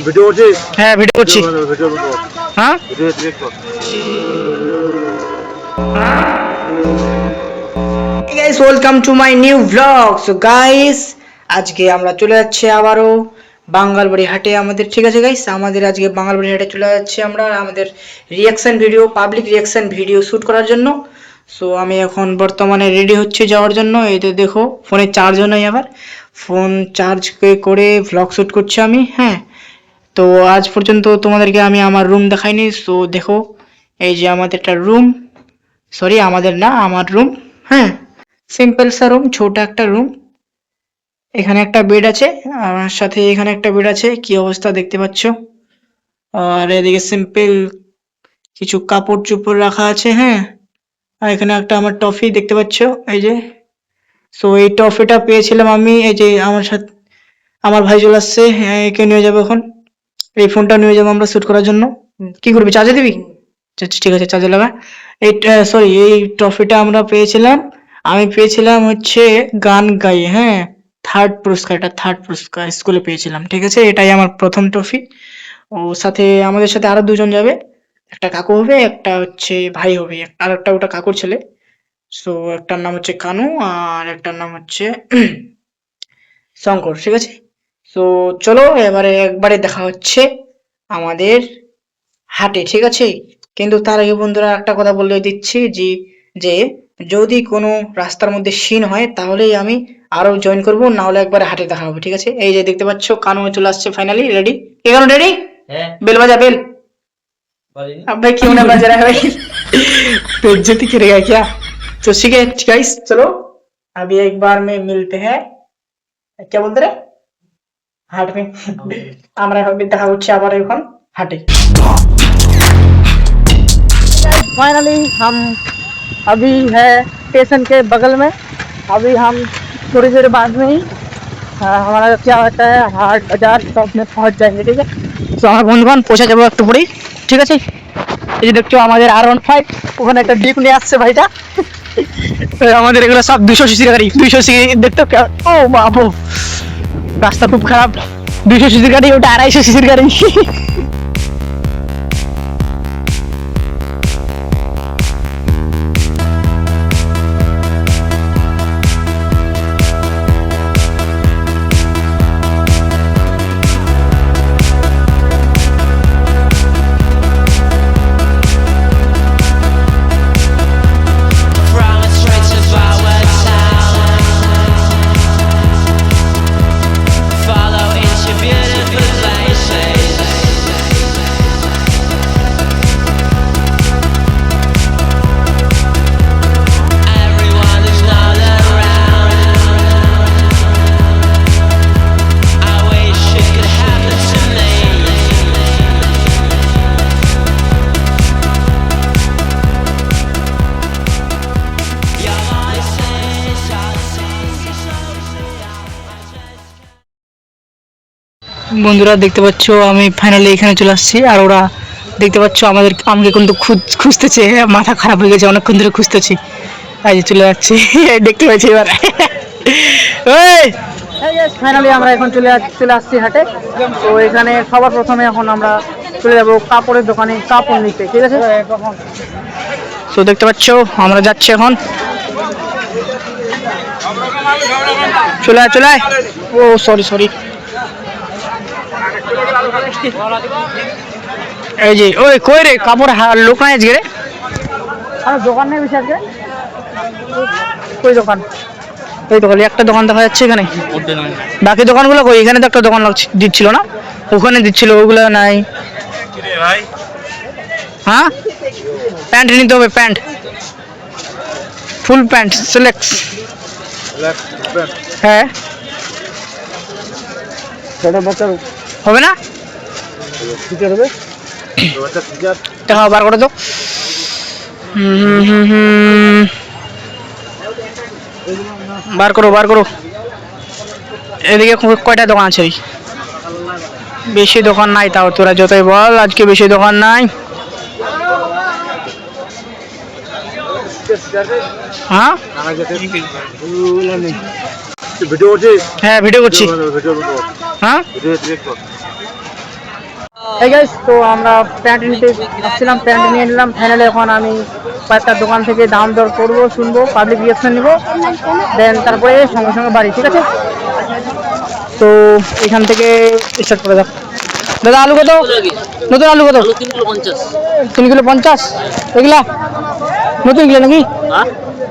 Video করছিস? হ্যাঁ video করছি। হ্যাঁ guys, welcome to my new blog. So guys, আজকে আমরা চলে যাচ্ছি আবারও বাঙ্গালবাড়ি হাটে আমাদের। ঠিক আছে গাইস, আমাদের আজকে বাঙ্গালবাড়ি হাটে চলে যাচ্ছি আমরা আমাদের reaction video, public reaction video shoot করার জন্য। সো আমি এখন বর্তমানে রেডি হচ্ছি যাওয়ার জন্য। এই তো দেখো, ফোনে চার্জও নেই, আবার ফোন চার্জ করে ভ্লগ শ্যুট করছি আমি। হ্যাঁ, তো আজ পর্যন্ত তোমাদেরকে আমি আমার রুম দেখাইনি। সো দেখো, এই যে আমাদের একটা রুম, সরি আমাদের না, আমার রুম। হ্যাঁ, সিম্পল সা রুম, ছোট একটা রুম। এখানে একটা বেড আছে, আমার সাথে এখানে একটা বেড আছে, কি অবস্থা দেখতে পাচ্ছ। আর এদিকে সিম্পল কিছু কাপড় চোপড় রাখা আছে। হ্যাঁ, আর এখানে একটা আমার টফি দেখতে পাচ্ছ, এই যে। সো এই টফিটা পেয়েছিলাম আমি, এই যে আমার সাথে আমার ভাই চলে আসছে। হ্যাঁ, একে নিয়ে যাবো এখন, এই ফোনটা নিয়ে যাবো আমরা শুট করার জন্য। কি করবি, চার্জে দিবি? ঠিক আছে, চার্জে লাগা। এই সরি, এই ট্রফিটা আমরা পেয়েছিলাম, আমি পেয়েছিলাম হচ্ছে গান গাইয়ে। হ্যাঁ, থার্ড পুরস্কার, এটা থার্ড পুরস্কার স্কুলে পেয়েছিলাম। ঠিক আছে, এটাই আমার প্রথম ট্রফি। ও সাথে আমাদের সাথে আরো দুজন যাবে, একটা কাকু হবে, একটা হচ্ছে ভাই হবে, আর একটা ওটা কাকুর ছেলে। সো একটার নাম হচ্ছে কানু, আর একটার নাম হচ্ছে শঙ্কর। ঠিক আছে, তো চলো এবারে একবারে দেখা হচ্ছে আমাদের হাটে। ঠিক আছে, কিন্তু তার আগে বন্ধুরা একটা কথা বলে দিচ্ছি, যে যে যদি কোনো রাস্তার মধ্যে সিন হয় তাহলেই আমি আরো জয়েন করবো, না হলে একবারে হাটে দেখা হবে। ঠিক আছে, এই যে দেখতে পাচ্ছ কানু চলে আসছে ফাইনালি। রেডি? কে কানু রেডি? बेल बजा बेल। अब भाई क्यों ना बज रहा है भाई? बेइज्जती करेगा क्या? तो ठीक है गाइस, चलो अभी एक बार में मिलते हैं, क्या बोलते रहे, हाट में। আমরা এখন দেখা হচ্ছে আবার এখন हाटे। फाइनली हम अभी है स्टेशन के बगल में। अभी हम थोड़ी देर बाद में ही हमारा क्या होता है हाट बाजार सब में पहुंच जाएंगे। ठीक है, তো আমার বন্ধুবান পৌঁছে যাবো একটু পরেই। ঠিক আছে, এই যে দেখছো আমাদের R15, ওখানে একটা ডিপ নিয়ে আসছে ভাইটা। আমাদের এগুলো সব 200 সিসির গাড়ি, 200 সিসি দেখতে। ও বাবু, রাস্তা খুব খারাপ। 200 সিসির গাড়ি, ওটা 250 সিসির গাড়ি। বন্ধুরা দেখতে পাচ্ছ আমি ফাইনালি এখানে চলে আসছি, আর ওরা দেখতে পাচ্ছ আমাকে কিন্তু খুঁজতেছে, মাথা খারাপ হয়ে গেছে, অনেকক্ষণ ধরে খুঁজতেছি। এই যে চলে যাচ্ছি, দেখতে পাচ্ছি এবার। ফাইনালি আমরা এখন চলে আসছি হাটে। তো এখানে সবার প্রথমে এখন আমরা চলে যাব কাপড়ের দোকানে কাপড় নিতে। ঠিক আছে, তো দেখতে পাচ্ছ আমরা যাচ্ছি এখন। চলে ও সরি, এই যে ওই কই রে, কাপড় লোক নাই আজকে রে? আর দোকান নেই বেশি আজকে। কই দোকান? ওই তো খালি একটা দোকান দেখা যাচ্ছে এখানে, বাকি দোকানগুলো কই? এখানে তো একটা দোকান দিচ্ছিল না, ওখানে দিচ্ছিল, ওগুলো নাই। হ্যাঁ, প্যান্ট নিতে হবে, প্যান্ট, ফুল প্যান্ট সিলেক্ট। হ্যাঁ, হবে না? দেখা বার করে তো। বার করো। এদিকে কয়টা দোকান আছে? বেশি দোকান নাই, তাও তোরা যতই বল আজকে বেশি দোকান নাই। হ্যাঁ, ভিডিও করছিস? হ্যাঁ ভিডিও করছি। হ্যাঁ এই গাইস, তো আমরা প্যান্ট নিতে আসছিলাম, প্যান্ট নিয়ে নিলাম ফাইনালি। এখন আমি কয়েকটা দোকান থেকে দাম দর করবো, শুনবো, পাবলিক রিয়াকশন নিবো, দেন তারপরে সঙ্গে সঙ্গে বাড়ি, ঠিক আছে? তো এখান থেকে স্টার্ট করে দাও। দাদা আলু কত? নতুন আলু কত? 3 কিলো 50। এগুলা নতুন কিলো নাকি?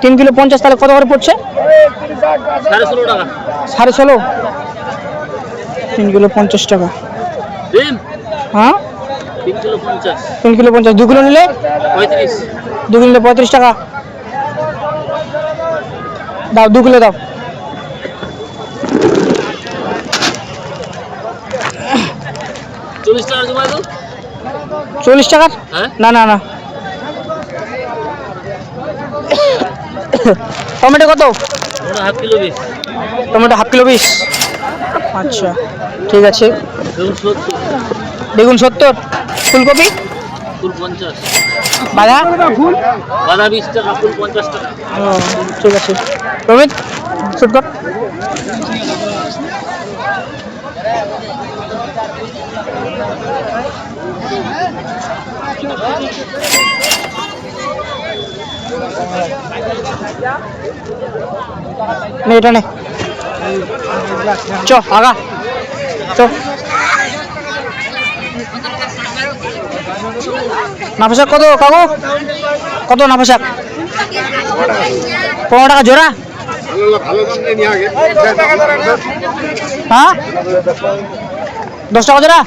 3 কিলো 50, তাহলে কত করে পড়ছে? 16.5 টাকা। 16.5? 3 কিলো 50 টাকা। হ্যাঁ, 3 কিলো 50। 3 কিলো 50, 2 কিলো নিলে 35। 2 কিলো 35 টাকা। দাও 2 কিলো দাও। 40 টাকা জমা দাও। 40 টাকা? না না না। টমেটো কত? Half kilo 20। Tomato half kilo 20। আচ্ছা ঠিক আছে। বেগুন 70। ফুলকপি? ফুল 50। বাঁধা? বাঁধা 20 টাকা, ফুল 50 টাকা। ঠিক আছে। রোহিত শুট কর। নে এটা নে, চ আগা চ। নাফাশাক কত কাকু? কত নাফাশাক? 15 টাকা জোড়া? হ্যাঁ 10 টাকা জোড়া?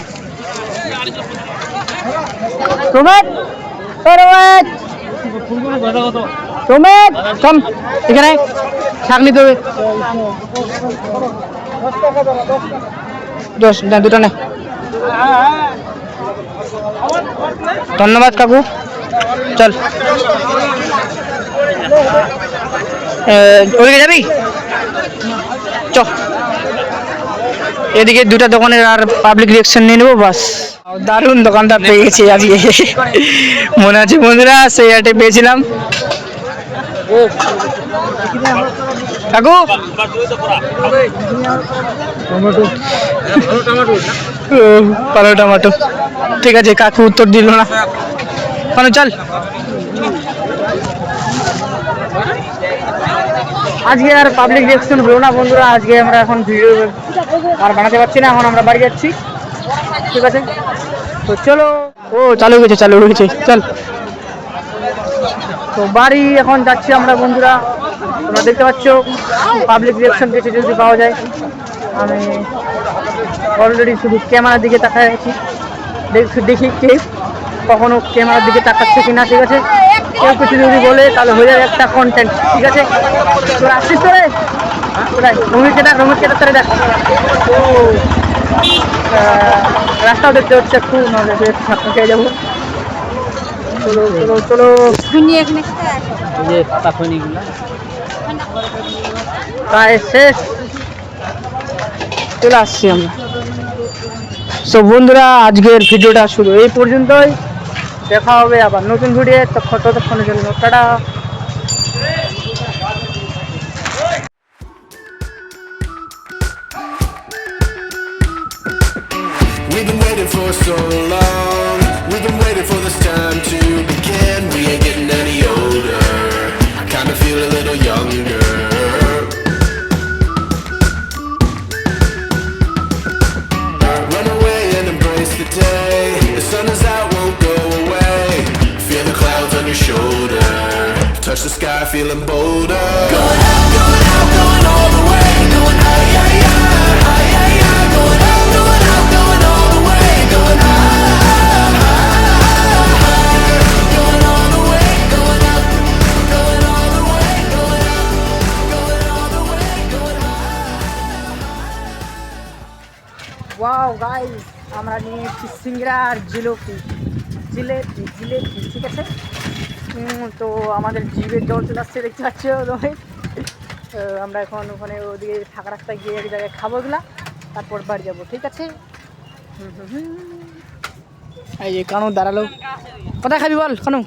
রোমেট, রোমেট, রোমেট কম, এখানে শাক নিতে হবে। 10 না, দুটো নে। ধন্যবাদ কাকু। চল ওদিকে যাবি? চ। এদিকে দুটা দোকানের আর পাবলিক রিয়াকশন নিয়ে নেবো, বাস। দারুণ দোকানদার পেয়ে গেছি আজকে, মনে আছে বন্ধুরা সেই হাটে পেয়েছিলাম। কাকু টমেটো, ভালো টমেটো। ঠিক আছে, কাকু উত্তর দিল না কেন? চল আজকে আর পাবলিক রিয়াকশন হলো না বন্ধুরা। আজকে আমরা এখন ভিডিও আর বানাতে পারছি না, এখন আমরা বাড়ি যাচ্ছি, ঠিক আছে? তো চলো। ও চালু হয়ে গেছে, চালু হয়ে গেছে, চল। তো বাড়ি এখন যাচ্ছি আমরা বন্ধুরা। তোমরা দেখতে পাচ্ছ পাবলিক রিয়াকশন কিছু যদি পাওয়া যায়। আমি অলরেডি শুধু ক্যামেরার দিকে তাকায় আছি, দেখি কে কখনো ক্যামেরার দিকে তাকাচ্ছে কিনা, ঠিক আছে? কেউ কিছু যদি বলে তাহলে হয়ে যাবে একটা কন্টেন্ট, ঠিক আছে? তোর আসছিস তো রে, রমিত কেটার তারা দেখ। ও রাস্তাও দেখতে হচ্ছে একটু, নাহলে ছাত্র খেয়ে যাবো। চলো চলো চলো। প্রায় শেষ, চলে আসছি আমরা। তো বন্ধুরা আজকের ভিডিওটা শুরু এই পর্যন্তই, দেখা হবে আবার নতুন ভিডিও। ততক্ষণের জন্য tata. We've been waiting for so long. We've been waiting for this time to begin. We ain't getting any older. I kinda feel a little younger. Run away and embrace the day. The sun is out, won't go away. Feel the clouds on your shoulder. Touch the sky, feeling bolder. Going out, going out, going all the way. Going high, high, high, high, high, high. Going out, going out, going all the way. Going high, high, high. Going all the way, going up. Going all the way, going up. Going all the way, going high. Wow guys, আমরা নিয়েছি সিঙ্গারা আর জিলিপি, জিলেপি জিলেপি, ঠিক আছে? তো আমাদের জিভের জল চলে আসছে, দেখতে পাচ্ছ রোহিত। আমরা এখন ওখানে ওদিকে ফাঁকা রাস্তায় গিয়ে এক জায়গায় খাবো এগুলা, তারপর বাড়ি যাবো, ঠিক আছে? এই যে কানু দাঁড়ালো, কোথায় খাবি বল কানু?